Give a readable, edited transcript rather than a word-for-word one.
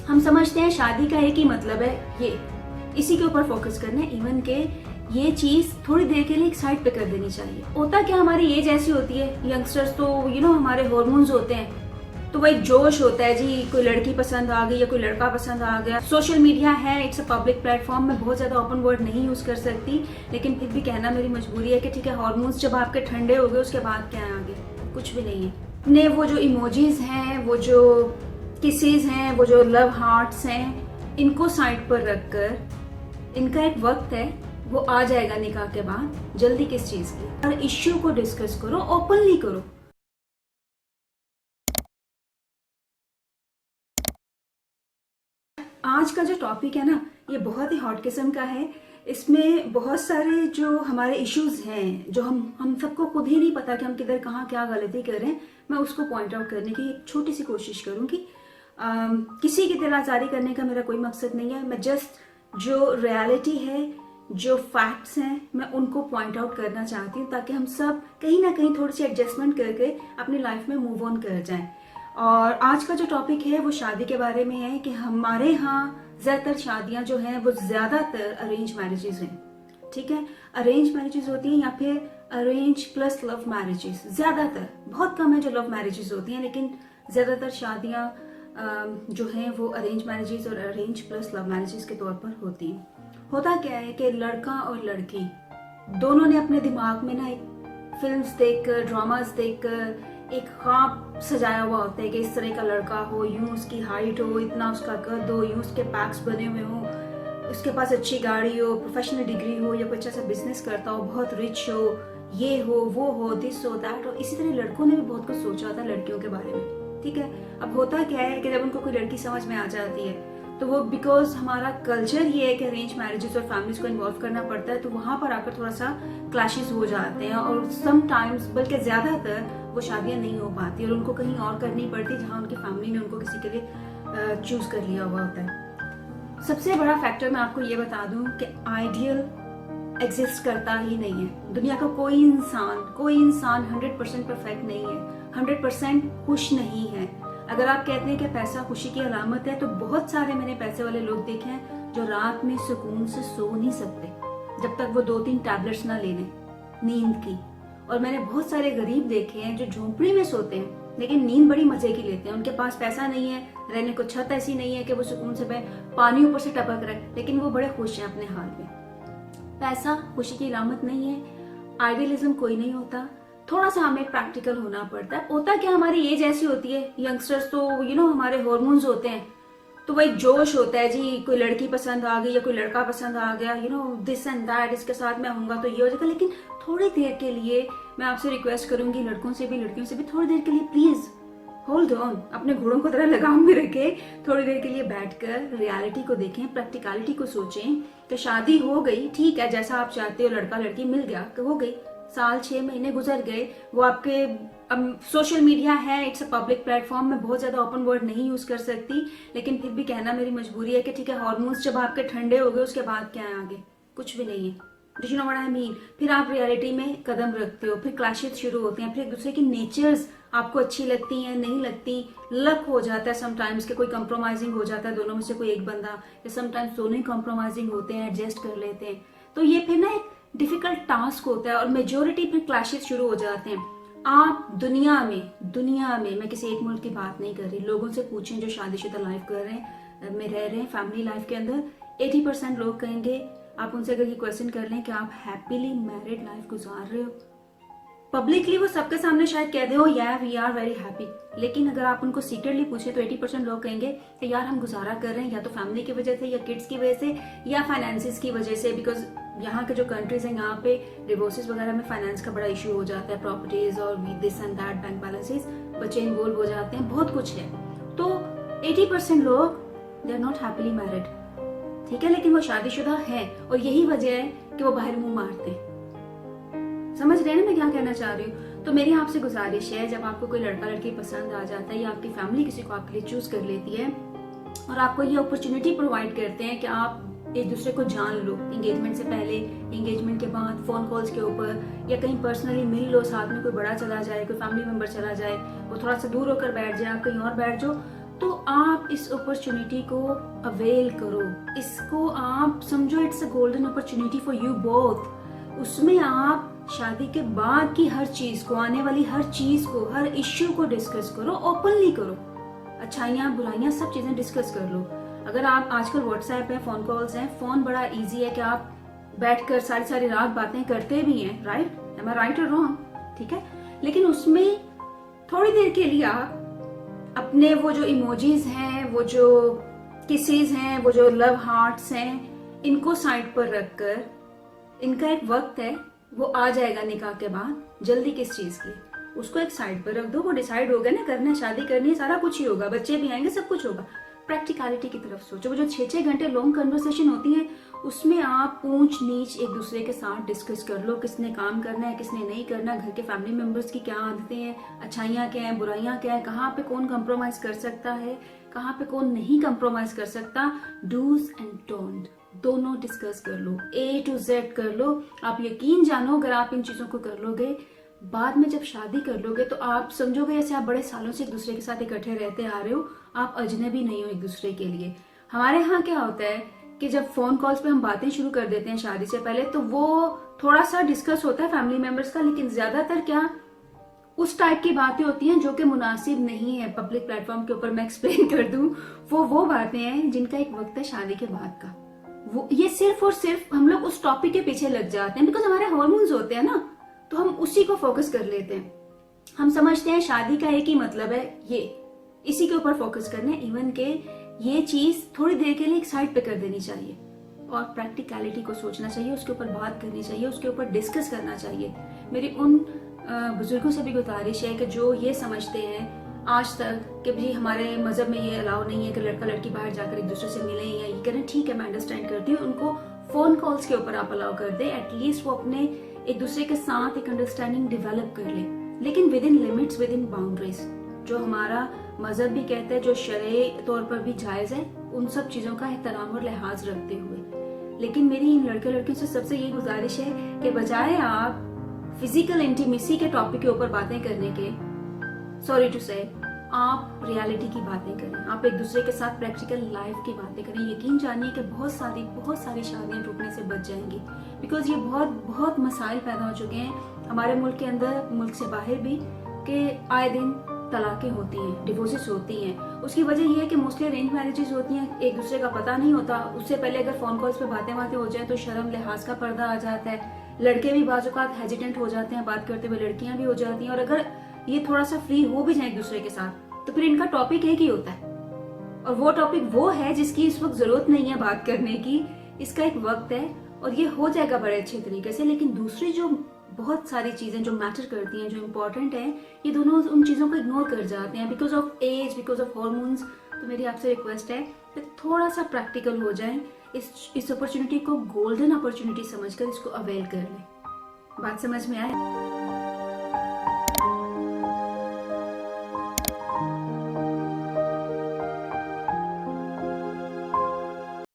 हम समझते हैं शादी का एक ही मतलब है ये, इसी के ऊपर फोकस करना है। इवन के ये चीज थोड़ी देर के लिए एक साइड पे कर देनी चाहिए। होता क्या, हमारी एज ऐसी होती है, यंगस्टर्स तो हमारे हार्मोन्स होते हैं, तो वो एक जोश होता है जी, कोई लड़की पसंद आ गई या कोई लड़का पसंद आ गया। सोशल मीडिया है, इट्स अ पब्लिक प्लेटफॉर्म, मैं बहुत ज्यादा ओपन वर्ड नहीं यूज कर सकती, लेकिन फिर भी कहना मेरी मजबूरी है कि ठीक है, हार्मोन्स जब आपके ठंडे हो गए उसके बाद क्या है आगे, कुछ भी नहीं है। ने वो जो इमोजीज हैं, वो जो किसेज हैं, वो जो लव हार्ट्स हैं, इनको साइड पर रखकर इनका एक वक्त है, वो आ जाएगा निकाह के बाद। जल्दी किस चीज की? हर इश्यू को डिस्कस करो, ओपनली करो। आज का जो टॉपिक है ना, ये बहुत ही हॉट किस्म का है। इसमें बहुत सारे जो हमारे इश्यूज हैं, जो हम सबको खुद ही नहीं पता कि हम किधर कहाँ क्या गलती कर रहे हैं, मैं उसको पॉइंट आउट करने की एक छोटी सी कोशिश करूंगी। किसी की दिल आजारी करने का मेरा कोई मकसद नहीं है, मैं जस्ट जो रियलिटी है, जो फैक्ट्स हैं, मैं उनको पॉइंट आउट करना चाहती हूँ, ताकि हम सब कहीं ना कहीं थोड़ी सी एडजस्टमेंट करके अपनी लाइफ में मूव ऑन कर जाएं। और आज का जो टॉपिक है वो शादी के बारे में है कि हमारे यहाँ ज्यादातर शादियां जो हैं वो ज्यादातर अरेंज मैरिजेस हैं। ठीक है, अरेंज मैरिजेस होती हैं या फिर अरेंज प्लस लव मैरिजेस, ज्यादातर, बहुत कम है जो लव मैरिजेस होती हैं, लेकिन ज्यादातर शादियां जो हैं वो अरेंज मैरिजेस और अरेंज प्लस लव मैरिजेस के तौर पर होती हैं। होता क्या है कि लड़का और लड़की दोनों ने अपने दिमाग में ना एक फिल्म्स देखकर, ड्रामास देखकर एक ख्वाब सजाया हुआ होता है कि इस तरह का लड़का हो, यूं उसकी हाइट हो, इतना उसका कद हो, यूं उसके पैक्स बने हुए हो, उसके पास अच्छी गाड़ी हो, प्रोफेशनल डिग्री हो, या कोई अच्छा सा बिजनेस करता हो, बहुत रिच हो, ये हो, वो हो, दिस हो, दैट हो। इसी तरह लड़कों ने भी बहुत कुछ सोचा होता है लड़कियों के बारे में। ठीक है, अब होता क्या है कि जब उनको कोई लड़की समझ में आ जाती है, तो वो बिकॉज हमारा कल्चर ये है कि अरेंज मैरिजेस और फैमिलीज को इन्वॉल्व करना पड़ता है, तो वहां पर आकर थोड़ा सा क्लैशेस हो जाते हैं, और समटाइम्स, बल्कि ज्यादातर वो शादियां नहीं हो पाती और उनको कहीं और करनी पड़ती जहां उनकी फैमिली ने उनको किसी के लिए चूज कर लिया हुआ होता है। सबसे बड़ा फैक्टर मैं आपको ये बता दूं कि आइडियल एग्जिस्ट करता ही नहीं है। दुनिया का कोई इंसान 100% परफेक्ट नहीं है, 100% खुश नहीं है। अगर आप कहते हैं कि पैसा खुशी की अलामत है, तो बहुत सारे मैंने पैसे वाले लोग देखे हैं जो रात में सुकून से सो नहीं सकते जब तक वो 2-3 टैबलेट्स ना ले लें नींद की। और मैंने बहुत सारे गरीब देखे हैं जो झोंपड़ी में सोते हैं लेकिन नींद बड़ी मजे की लेते हैं। उनके पास पैसा नहीं है, रहने को छत ऐसी नहीं है कि वो सुकून से पानी ऊपर से टपक रहे, लेकिन वो बड़े खुश हैं अपने हाल में। पैसा खुशी की अलामत नहीं है, आइडियलिज्म कोई नहीं होता, थोड़ा सा हमें प्रैक्टिकल होना पड़ता है। होता क्या, हमारी एज ऐसी होती है, यंगस्टर्स तो हमारे हार्मोन्स होते हैं, तो वो एक जोश होता है जी, कोई लड़की पसंद आ गई या कोई लड़का पसंद आ गया, दिस एंड दैट, इसके साथ मैं होऊंगा तो ये हो जाएगा। लेकिन थोड़ी देर के लिए मैं आपसे रिक्वेस्ट करूंगी, लड़कों से भी लड़कियों से भी, थोड़ी देर के लिए प्लीज होल्ड ऑन, अपने घोड़ों को तरह लगाम में रखें, थोड़ी देर के लिए बैठकर रियलिटी को देखें, प्रैक्टिकलिटी को सोचें कि शादी हो गई, ठीक है, जैसा आप चाहते हो, लड़का लड़की मिल गया, हो गई, साल 6 महीने गुजर गए, वो आपके, अब सोशल मीडिया है, इट्स अ पब्लिक प्लेटफॉर्म, मैं बहुत ज्यादा ओपन वर्ड नहीं यूज कर सकती, लेकिन फिर भी कहना मेरी मजबूरी है कि ठीक है, हार्मोन्स जब आपके ठंडे हो गए उसके बाद क्या है आगे, कुछ भी नहीं है। Do you know what I mean? फिर आप रियलिटी में कदम रखते हो, फिर क्लैशेस शुरू होते हैं, फिर एक दूसरे की नेचर्स आपको अच्छी लगती हैं, नहीं लगती, लक हो जाता है समटाइम्स के कोई कंप्रोमाइजिंग हो जाता है दोनों में से कोई एक बंदा, या समटाइम्स दोनों ही कंप्रोमाइजिंग होते हैं, एडजस्ट कर लेते हैं, तो ये फिर ना एक डिफिकल्ट टास्क होता है और मेजोरिटी फिर क्लैशेस शुरू हो जाते हैं। आप दुनिया में मैं किसी एक मुल्क की बात नहीं कर रही, लोगों से पूछें जो शादीशुदा लाइफ कर रहे हैं, में रह रहे हैं, फैमिली लाइफ के अंदर, 80% लोग कहेंगे, आप उनसे अगर ये क्वेश्चन कर लें कि आप हैप्पीली मैरिड लाइफ गुजार रहे हो, पब्लिकली वो सबके सामने शायद कह दे, यार वी आर वेरी हैप्पी, लेकिन अगर आप उनको सीक्रेटली पूछे तो 80% लोग कहेंगे कि यार हम गुजारा कर रहे हैं या तो फैमिली की वजह से, या किड्स की वजह से, या फाइनेंसिस की वजह से, बिकॉज यहाँ के जो कंट्रीज हैं यहाँ पे डिवोर्सेस वगैरह में फाइनेंस का बड़ा इशू हो जाता है, प्रॉपर्टीज और this and that, bank balances, बच्चे इन्वॉल्व हो जाते हैं, बहुत कुछ है। तो 80% लोग they are not happily married, ठीक है, लेकिन वो शादीशुदा है, और यही वजह है कि वो बाहर मुंह मारते हैं। समझ रहे हैं ना मैं क्या कहना चाह रही हूँ? तो मेरी आपसे गुजारिश है, जब आपको कोई लड़का लड़की पसंद आ जाता है या आपकी फैमिली किसी को आपके लिए चूज कर लेती है और आपको ये अपॉर्चुनिटी प्रोवाइड करते हैं कि आप एक दूसरे को जान लो, एंगेजमेंट से पहले, एंगेजमेंट के बाद, फोन कॉल्स के ऊपर, या कहीं पर्सनली मिल लो, साथ में कोई बड़ा चला जाए, कोई फैमिली मेंबर चला जाए, वो थोड़ा सा दूर होकर बैठ जाए, आप कहीं और बैठ जाओ, तो आप इस अपॉर्चुनिटी को अवेल करो, इसको आप समझो it's a golden opportunity for you both. उसमें आप शादी के बाद की हर चीज को, आने वाली हर चीज को, हर इश्यू को डिस्कस करो, ओपनली करो, अच्छाइयाँ बुराइयाँ सब चीजें डिस्कस कर लो। अगर आप आजकल व्हाट्सएप है, फोन कॉल्स हैं, फोन बड़ा इजी है कि आप बैठकर सारी सारी रात बातें करते भी हैं, राइट? एम आई राइट और रॉन्ग? ठीक है, लेकिन उसमें थोड़ी देर के लिए आप अपने वो जो इमोजीज हैं, वो जो किसेस हैं, वो जो लव हार्ट्स हैं, इनको साइड पर रखकर, इनका एक वक्त है, वो आ जाएगा निकाह के बाद, जल्दी किस चीज की, उसको एक साइड पर रख दो। वो डिसाइड हो गया ना, करना है, शादी करनी है, सारा कुछ ही होगा, बच्चे भी आएंगे, सब कुछ होगा। प्रैक्टिकलिटी की तरफ सोचो। वो जो 6-6 घंटे लॉन्ग कन्वर्सेशन होती है, उसमें आप ऊंच नीच एक दूसरे के साथ डिस्कस कर लो, किसने काम करना है, किसने नहीं करना, घर के फैमिली मेंबर्स की क्या आदतें हैं, अच्छाइयाँ क्या हैं, बुराइयाँ क्या हैं, कहाँ पे कौन कंप्रोमाइज कर सकता है, कहाँ पे कौन नहीं कंप्रोमाइज कर सकता। डूज एंड डोंट दोनों डिस्कस कर लो, A to Z कर लो। आप यकीन जानो, अगर आप इन चीजों को कर लोगे, बाद में जब शादी कर लोगे तो आप समझोगे जैसे आप बड़े सालों से एक दूसरे के साथ इकट्ठे रहते आ रहे हो, आप अजनबी नहीं हो एक दूसरे के लिए। हमारे यहाँ क्या होता है कि जब फोन कॉल्स पे हम बातें शुरू कर देते हैं शादी से पहले, तो वो थोड़ा सा डिस्कस होता है फैमिली मेंबर्स का, लेकिन ज्यादातर क्या उस टाइप की बातें होती हैं जो कि मुनासिब नहीं है पब्लिक प्लेटफॉर्म के ऊपर मैं एक्सप्लेन कर दूं। वो बातें हैं जिनका एक वक्त है शादी के बाद का। वो ये सिर्फ और सिर्फ हम लोग उस टॉपिक के पीछे लग जाते हैं, बिकॉज हमारे हार्मोन्स होते हैं ना, तो हम उसी को फोकस कर लेते हैं। हम समझते हैं शादी का एक ही मतलब है ये, इसी के ऊपर फोकस करना है। इवन के ये चीज थोड़ी देर के लिए एक साइड पे कर देनी चाहिए और प्रैक्टिकलिटी को सोचना चाहिए, उसके ऊपर बात करनी चाहिए, उसके ऊपर डिस्कस करना चाहिए। मेरी उन बुजुर्गों से भी गुजारिश है कि जो ये समझते हैं आज तक कि भाई हमारे मजहब में ये अलाउ नहीं है कि लड़का लड़की बाहर जाकर एक दूसरे से मिले या ये करें, ठीक है मैं अंडरस्टैंड करती हूँ, उनको फोन कॉल्स के ऊपर आप अलाउ कर दे, एटलीस्ट वो अपने एक दूसरे के साथ एक अंडरस्टैंडिंग डेवलप कर ले, लेकिन with in limits, with in boundaries. जो हमारा मजहब भी कहता है, जो शरई तौर पर भी जायज है, उन सब चीजों का एहतराम और लिहाज रखते हुए। लेकिन मेरी इन लड़के लड़कियों से सबसे ये गुजारिश है कि बजाय आप फिजिकल इंटीमेसी के टॉपिक के ऊपर बातें करने के, सॉरी टू से, आप रियलिटी की बातें करें, आप एक दूसरे के साथ प्रैक्टिकल लाइफ की बातें करें। यकीन जानिए कि बहुत सारी शादियां टूटने से बच जाएंगी, बिकॉज ये बहुत मसाइल पैदा हो चुके हैं हमारे मुल्क के अंदर, मुल्क से बाहर भी, कि आए दिन तलाकें होती हैं, डिवोर्सेस होती हैं। उसकी वजह यह है कि मोस्टली अरेंज मैरिजेस होती हैं, एक दूसरे का पता नहीं होता, उससे पहले अगर फोन कॉल्स पे बातें हो जाए तो शर्म लिहाज का पर्दा आ जाता है, लड़के भी बाज़ औक़ात हेजिटेंट हो जाते हैं बात करते हुए, लड़कियां भी हो जाती हैं, और अगर ये थोड़ा सा फ्री हो भी जाए एक दूसरे के साथ तो फिर इनका टॉपिक एक ही होता है, और वो टॉपिक वो है जिसकी इस वक्त जरूरत नहीं है बात करने की। इसका एक वक्त है और ये हो जाएगा बड़े अच्छे तरीके से। लेकिन दूसरी जो बहुत सारी चीजें जो मैटर करती हैं, जो इम्पोर्टेंट हैं, ये दोनों उन चीजों को इग्नोर कर जाते हैं because of age, because of hormones. तो मेरी आपसे रिक्वेस्ट है कि थोड़ा सा प्रैक्टिकल हो जाए, इस अपॉर्चुनिटी को गोल्डन अपॉर्चुनिटी समझकर इसको अवेल कर लें। बात समझ में आए?